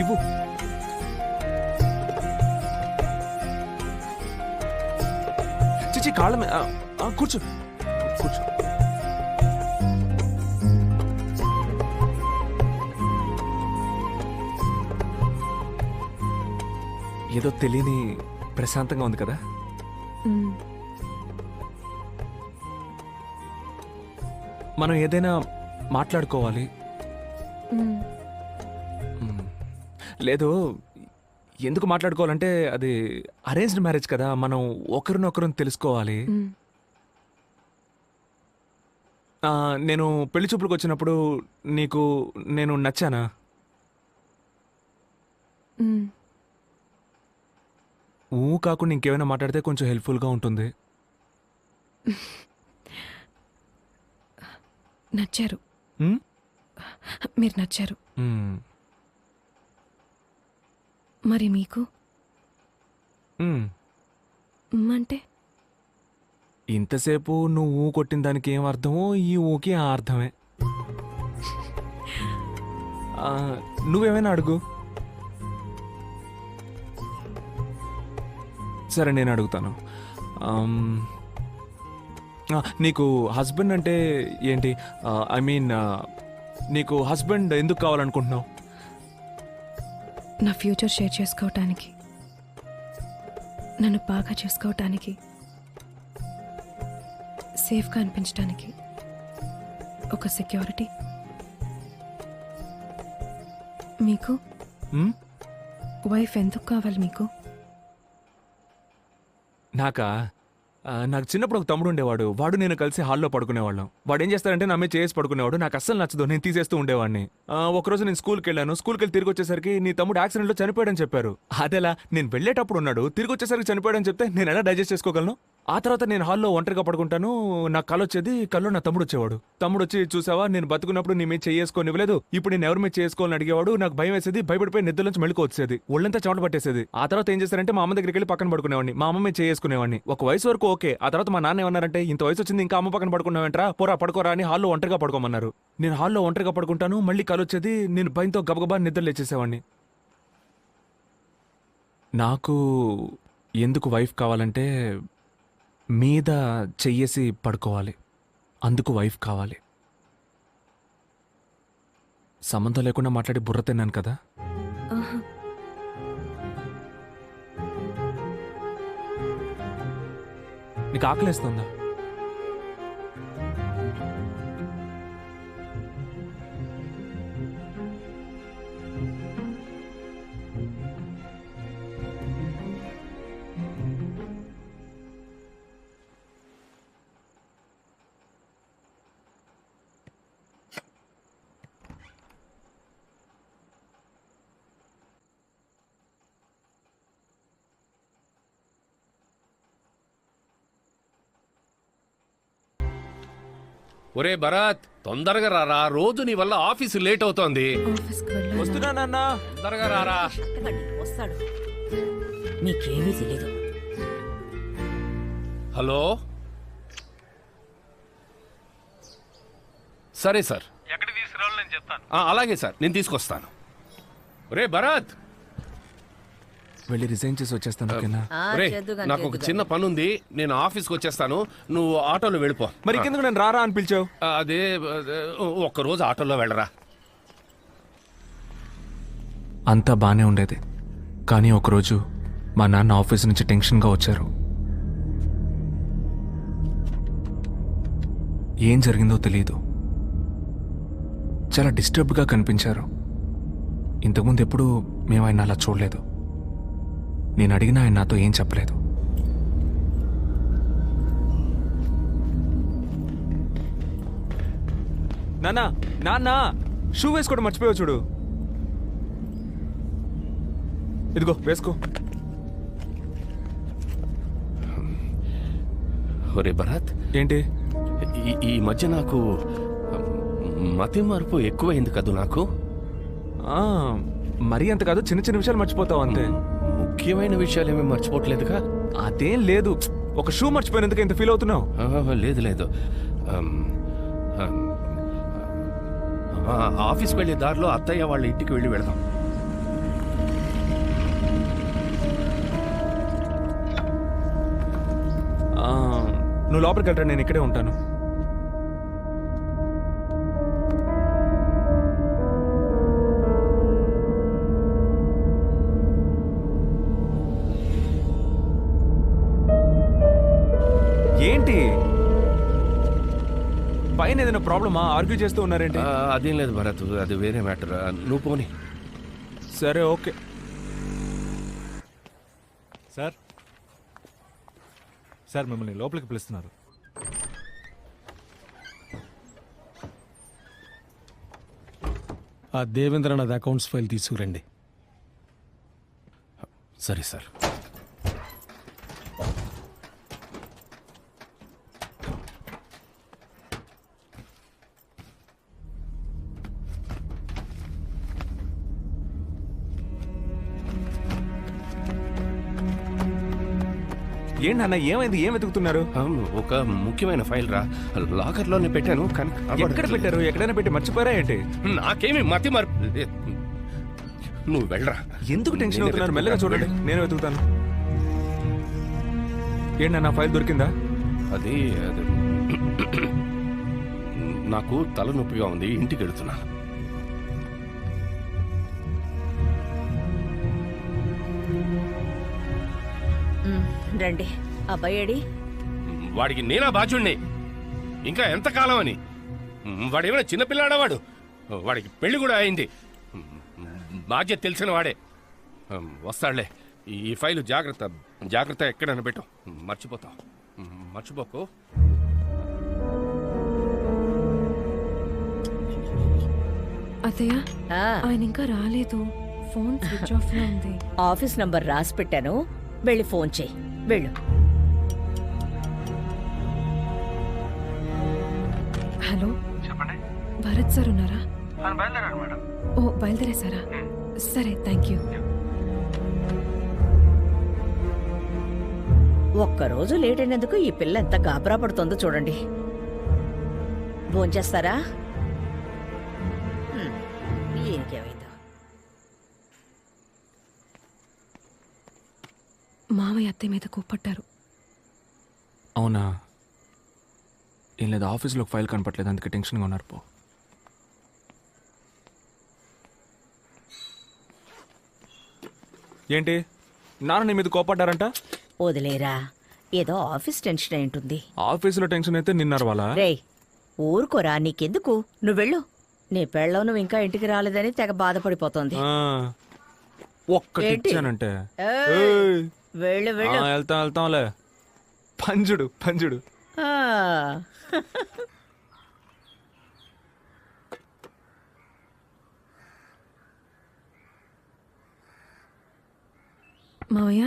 ఇవ్వు. చిచి కాళ్ళ మీద కూర్చో కూర్చో. ఏదో తెలియని ప్రశాంతంగా ఉంది కదా. మనం ఏదైనా మాట్లాడుకోవాలి. లేదు, ఎందుకు మాట్లాడుకోవాలంటే అది అరేంజ్డ్ మ్యారేజ్ కదా, మనం ఒకరినొకరు తెలుసుకోవాలి. నేను పెళ్లి చూపులకు వచ్చినప్పుడు నీకు నేను నచ్చానా? కాకుండా ఇంకేమైనా మాట్లాడితే కొంచెం హెల్ప్ఫుల్గా ఉంటుంది. నచ్చారు, మీరు నచ్చారు. మరి మీకు అంటే ఇంతసేపు నువ్వు కొట్టిన దానికి ఏం అర్థమో ఈ ఊకి ఆ అర్థమే. నువ్వేమైనా అడుగు. సరే నేను అడుగుతాను. నీకు హస్బెండ్ అంటే ఏంటి? ఐ మీన్ నీకు హస్బెండ్ ఎందుకు కావాలనుకుంటున్నావు? నా ఫ్యూచర్ షేర్ చేసుకోవటానికి, నన్ను బాగా చూసుకోవటానికి, సేఫ్గా అనిపించడానికి, ఒక సెక్యూరిటీ. మీకు వైఫ్ ఎందుకు కావాలి మీకు? నాకు చిన్నప్పుడు ఒక తమ్ముడు ఉండేవాడు. వాడు నేను కలిసి హాల్లో పడుకునేవాళ్ళం. వాడు ఏం చేస్తాడంటే నా మీద చేసి పడుకునేవాడు. నాకు అస్సలు నచ్చదు, నేను తీసేస్తూ ఉండేవాడిని. ఒకరోజు నేను స్కూల్కి వెళ్ళాను. స్కూల్కి వెళ్ళి తిరిగి వచ్చేసరికి నీ తమ్ముడు యాక్సిడెంట్లో చనిపోయాడని చెప్పారు. అదేలా? నేను వెళ్ళేటప్పుడు ఉన్నాడు, తిరిగి వచ్చేసరికి చనిపోయాడని చెప్తే నేను ఎలా డైజెస్ట్ చేసుకోగలను? ఆ తర్వాత నేను హాల్లో ఒంటరిగా పడుకుంటాను. నాకు కళ్ళు వచ్చేది, కల్లో నా తమ్ముడు వచ్చేవాడు. తమ్ముడు వచ్చి, చూసావా నేను బతుకున్నప్పుడు నీ మీద చేసుకొని ఇవ్వలేదు, ఇప్పుడు నేను ఎవరి మీద చేసుకోవాలని అడిగేవాడు. నాకు భయం వేసేది, భయపడిపోయి నిద్ర నుంచి మెళుకు వచ్చేది, ఒళ్ళంతా చెమట పట్టేసేది. ఆ తర్వాత ఏం చేస్తారంటే మా అమ్మ దగ్గరికి వెళ్ళి పక్కన పడుకునేవాడిని, మా అమ్మ మీద చేసుకునేవాడిని. ఒక వయసు వరకు ఓకే. ఆ తర్వాత మా నాన్న ఏమన్నారంటే, ఇంత వయసు వచ్చింది ఇంకా అమ్మ పక్కన పడుకున్నావేంట్రా, పోరా పడుకోరా అని హాల్లో ఒంటరిగా పడుకోమన్నారు. నేను హాల్లో ఒంటరిగా పడుకుంటాను, మళ్ళీ కళ్ళు వచ్చేది, నేను భయంతో గబగబా నిద్ర లేచేసేవాడిని. నాకు ఎందుకు వైఫ్ కావాలంటే మీద చెయ్యేసి పడుకోవాలి, అందుకు వైఫ్ కావాలి. సంబంధం లేకుండా మాట్లాడి బుర్ర తిన్నాను కదా. నీకు ఆకలేస్తుందా? ఒరే భరత్, తొందరగా రారా, రోజు నీ వల్ల ఆఫీసు లేట్ అవుతోంది. వస్తున్నా నాన్న, తొందరగా రారా. వస్తాడు, నీకేమీ తెలియదు. హలో, సరే సార్, ఎక్కడికి తీసుకురావాలి నేను చెప్తాను. అలాగే సార్, నేను తీసుకొస్తాను. ఒరే భరత్, వెళ్ళి రిజైన్ చేసి వచ్చేస్తాను. ఓకేనా? ఒరే, నాకు ఒక చిన్న పని ఉంది, నేను ఆఫీస్కి వచ్చేస్తాను, నువ్వు ఆటోలో వెళ్ళిపో. మరి కిందకు నేను రారా అని పిలిచావు? అదే ఒక్కరోజు ఆటోలో వెళ్ళరా. అంతా బానే ఉండేది, కానీ ఒకరోజు మా నాన్న ఆఫీస్ నుంచి టెన్షన్గా వచ్చారు. ఏం జరిగిందో తెలియదు, చాలా డిస్టర్బ్డ్గా కనిపించారు. ఇంతకుముందు ఎప్పుడూ మేము ఆయన అలా చూడలేదు. నేను అడిగినా ఆయన నాతో ఏం చెప్పలేదు. నాన్న, నాన్న, షూ వేసుకోవడం మర్చిపోయావు చూడు. ఇదిగో వేసుకో. ఒరే భరత్, ఏంటి ఈ మధ్య నాకు మతి మార్పు ఎక్కువైంది కదూ. నాకు మరీ అంత కాదు, చిన్న చిన్న విషయాలు మర్చిపోతావు అంతే. ముఖ్యమైన విషయాలు ఏమీ మర్చిపోవట్లేదుగా? అదేం లేదు, ఒక షూ మర్చిపోయినందుకు ఎంత ఫీల్ అవుతున్నావు? లేదు లేదు, ఆఫీస్కి వెళ్ళే దారిలో అత్తయ్య వాళ్ళ ఇంటికి వెళ్ళి వెళదాం. నువ్వు లోపలికి వెళ్ళరా, నేను ఇక్కడే ఉంటాను. ఏంటి పైన ఏదైనా ప్రాబ్లమా? ఆర్గ్యూ చేస్తూ ఉన్నారేంటి? అదేం లేదు భరత్, అది వేరే మ్యాటర్. నువ్వు పోనీ. సరే ఓకే. సార్ సార్ మిమ్మల్ని లోపలికి పిలుస్తున్నారు. ఆ దేవేంద్రనాథ్ అకౌంట్స్ ఫైల్ తీసుకురండి. సరే సార్. ఏంటి అన్న, ఏమైంది? ఏం వెతుకుతున్నారు? ఒక ముఖ్యమైన ఫైల్ రా, లాకర్లోనే పెట్టాను కానీ ఎక్కడ పెట్టారు? ఎక్కడైనా పెట్టి మర్చిపోయారా ఏంటి? నాకేమి మతి మరి. నువ్వు వెళ్ళరా. ఎందుకు టెన్షన్ అవుతున్నారు? మెల్లగా చూడండి, నేను వెతుకుతాను. ఏంటన్నా ఫైల్ దొరికిందా? అది నాకు తలనొప్పిగా ఉంది, ఇంటికి వెళుతున్నా. రండి. అబ్బాయేడి? వాడికి నేనా బాధ్యుణ్ణి? ఇంకా ఎంతకాలం అని? వాడేమైనా చిన్నపిల్లాడా? వాడికి పెళ్లి కూడా అయింది. బాధ్యత తెలిసిన వాడే. వస్తాడులే. ఈ ఫైలు జాగ్రత్త ఎక్కడైనా పెట్టు, మర్చిపోతావు. మర్చిపోకు. అత్తయ్య, ఆ, ఆయన ఇంకా రాలేదు. ఫోన్ స్విచ్ ఆఫ్ లో ఉంది. ఆఫీస్ నంబర్ రాసి పెట్టాను, వెళ్ళి ఫోన్ చేయి. వెళ్ళు. హలో, చెప్పండి. భరత్ సార్ ఉన్నారా? బయలుదేరారు మేడం. ఓ, బయలుదేరేసారా? సరే, థ్యాంక్ యూ. ఒక్కరోజు లేట్ అయినందుకు ఈ పిల్ల ఎంత గాబరా పడుతుందో చూడండి. భోంచేస్తారా? ఇంకేమైందో. మామయ్య అత్తయ్య మీద కోప్పట్టారు. అవునా? ఏం లేదు, ఆఫీస్లో ఒక ఫైల్ కనపట్లేదు, అందుకే టెన్షన్గా ఉన్నారు. పో. ఏంటి నాన్న నీ మీద కోపడ్డారంట? వదిలేరా, ఏదో ఆఫీస్ టెన్షన్ అయి ఉంటుంది. ఆఫీసులో టెన్షన్ అయితే నిన్నారు వాళ్ళ. రేయ్, ఊరుకోరా, నీకెందుకు? నువ్వు వెళ్ళు. నీ పెళ్ళం నువ్వు ఇంకా ఇంటికి రాలేదని తెగ బాధపడిపోతోంది. ఒక్కటి ఏంటి? ఇచ్చానంటే ఏయ్, వెళ్ళు వెళ్ళు. వెళ్తాంలే. పంజుడు పంజుడు. ఆ. మావయ్య,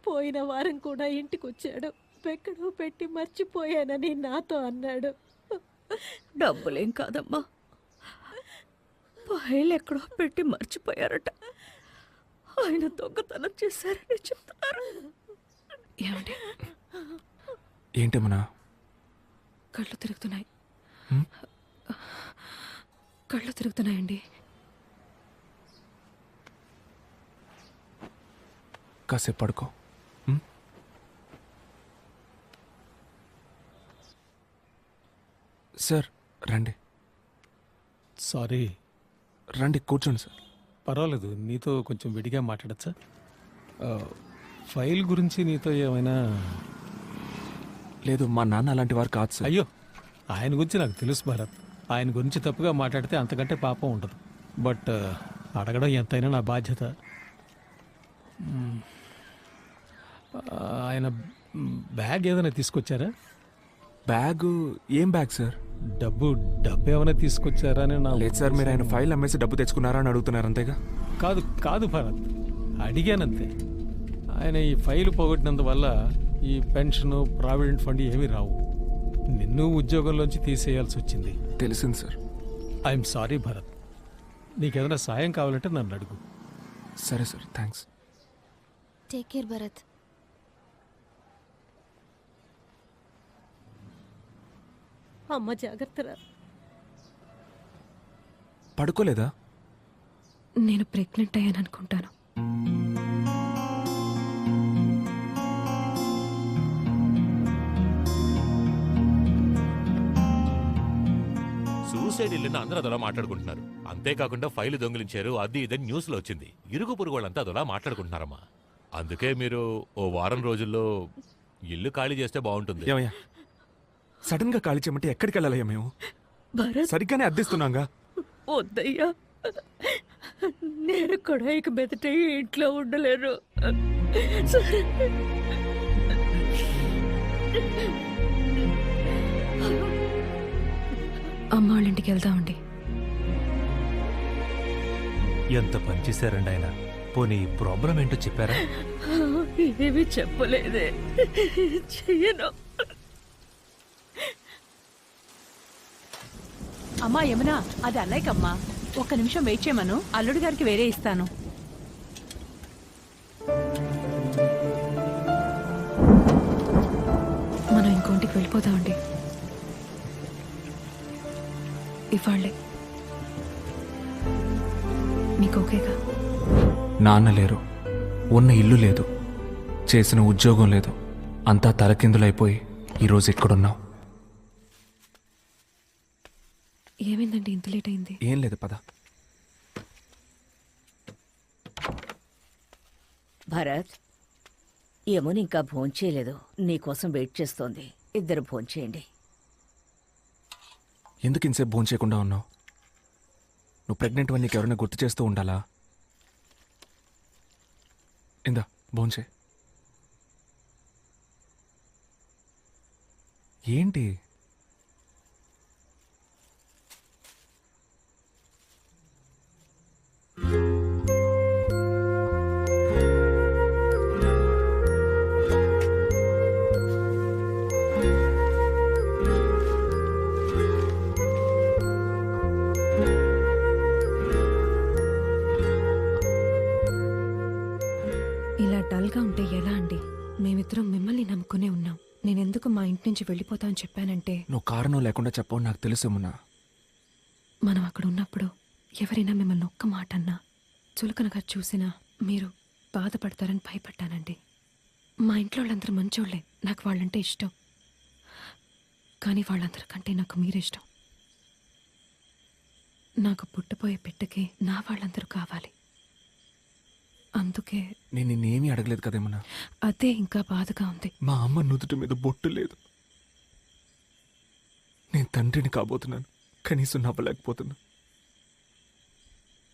పోయిన వారం కూడా ఇంటికొచ్చాడు. ఎక్కడో పెట్టి మర్చిపోయానని నాతో అన్నాడు. డబ్బులేం కాదమ్మా, ఫైల్ ఎక్కడో పెట్టి మర్చిపోయారట. ఆయన దొంగతనం చేశారని చెప్తున్నారు. ఏమండి? ఏంటమ్మనా? కళ్ళు తిరుగుతున్నాయి. హ్మ్? కళ్ళు తిరుగుతున్నాయండి. కాసేపు పడుకో. సార్ రండి. సారీ. రండి కూర్చోండి సార్. పర్వాలేదు, నీతో కొంచెం విడిగా మాట్లాడచ్చా? ఫైల్ గురించి నీతో ఏమైనా? లేదు, మా నాన్న అలాంటి వారు కాదు సార్. అయ్యో, ఆయన గురించి నాకు తెలుసు భరత్. ఆయన గురించి తప్పుగా మాట్లాడితే అంతకంటే పాపం ఉండదు. బట్ అడగడం ఎంతైనా నా బాధ్యత. మ్మ్. ఆయన బ్యాగ్ ఏదైనా తీసుకొచ్చారా? బ్యాగ్? ఏం బ్యాగ్ సార్? డబ్బు ఏమైనా తీసుకొచ్చారా అని నా లేదు సార్, మీరు ఆయన ఫైల్ అమ్మేసి డబ్బు తెచ్చుకున్నారా అని అడుగుతున్నారు అంతేగా. కాదు భరత్, అడిగానంతే. ఆయన ఈ ఫైల్ పోగొట్టినందువల్ల ఈ పెన్షన్, ప్రావిడెంట్ ఫండ్ ఏమీ రావు. నిన్ను ఉద్యోగంలోంచి తీసేయాల్సి వచ్చింది. తెలిసింది సార్. I'm sorry Bharat. నీకేదైనా సాయం కావాలంటే నన్ను అడుగు. సరే sir, thanks. Take care Bharat. అమ్మ జాగ్రత్తరా. పడుకోలేదా? నేను ప్రెగ్నెంట్ అయ్యాను అనుకుంటాను. సూసైడ్ ఇల్లుని అందరూ అదోలా మాట్లాడుకుంటున్నారు. అంతేకాకుండా ఫైల్ దొంగిలించారు, అది ఇదని న్యూస్ లో వచ్చింది. ఇరుగు పొరుగు వాళ్ళంతా అదోలా మాట్లాడుకుంటున్నారమ్మా. అందుకే మీరు ఓ వారం రోజుల్లో ఇల్లు ఖాళీ చేస్తే బాగుంటుంది. ఏమయ్యా, సడన్ గా ఖాళీ చేయమంటే ఎక్కడికి వెళ్ళాలయ్యా? మేము భరత్ సరిగ్గానే అద్దెస్తున్నాగా. వద్దయ్యా, నేను కూడా ఇక మెదట ఈ ఇంట్లో ఉండలేను. సరే. అమ్మ వాళ్ళ ఇంటికి వెళ్దామండి. ఎంత పని చేశారండి ఆయన. పోనీ ప్రాబ్లం ఏంటో చెప్పారా? ఏమీ చెప్పలేదే. చెయ్యను. అమ్మా యమునా, అది అన్నయ్యకమ్మా. ఒక్క నిమిషం వెయిట్ చేయమను, అల్లుడి గారికి వేరే ఇస్తాను. మనం ఇంకోంటికి వెళ్ళిపోదామండి. ఇవాళ్ళే. మీకు ఓకేగా? నాన్న లేరు, ఉన్న ఇల్లు లేదు, చేసిన ఉద్యోగం లేదు, అంతా తలకిందులైపోయి ఈరోజు ఎక్కడున్నావు? ఏమైందండి ఇంత లేట్ అయింది? ఏం లేదు, పద. భరత్, యమున ఇంకా భోంచేయలేదు. నీకోసం వెయిట్ చేస్తోంది. ఇద్దరు భోంచేయండి. ఎందుకు ఇంతసేపు భోజనం చేయకుండా ఉన్నావు? నువ్వు ప్రెగ్నెంట్ అని నీకు ఎవరైనా గుర్తు చేస్తూ ఉండాలా? ఇందా భోంచే. ఏంటి? ఇలా డల్గా ఉంటే ఎలా అండి? మేమిద్దరం మిమ్మల్ని నమ్ముకునే ఉన్నాం. నేనెందుకు మా ఇంటి నుంచి వెళ్ళిపోతా అని చెప్పానంటే, నువ్వు కారణం లేకుండా చెప్పవు నాకు తెలుసేమున్నా. మనం అక్కడ ఉన్నప్పుడు ఎవరైనా మిమ్మల్ని ఒక్క మాట అన్నా, చులకనగా చూసినా మీరు బాధపడతారని భయపడ్డానండి. మా ఇంట్లో వాళ్ళందరూ మంచోళ్లే, నాకు వాళ్ళంటే ఇష్టం. కానీ వాళ్ళందరికంటే నాకు మీరే ఇష్టం. నాకు పుట్టపోయే బిడ్డకి నా వాళ్ళందరూ కావాలి. అందుకే నేను నిన్నేమీ అడగలేదు కదేమన్నా. అదే ఇంకా బాధగా ఉంది. మా అమ్మ నుదుటి మీద బొట్టు లేదు. నేను తండ్రిని కాబోతున్నాను, కనీసం నవ్వలేకపోతున్నా.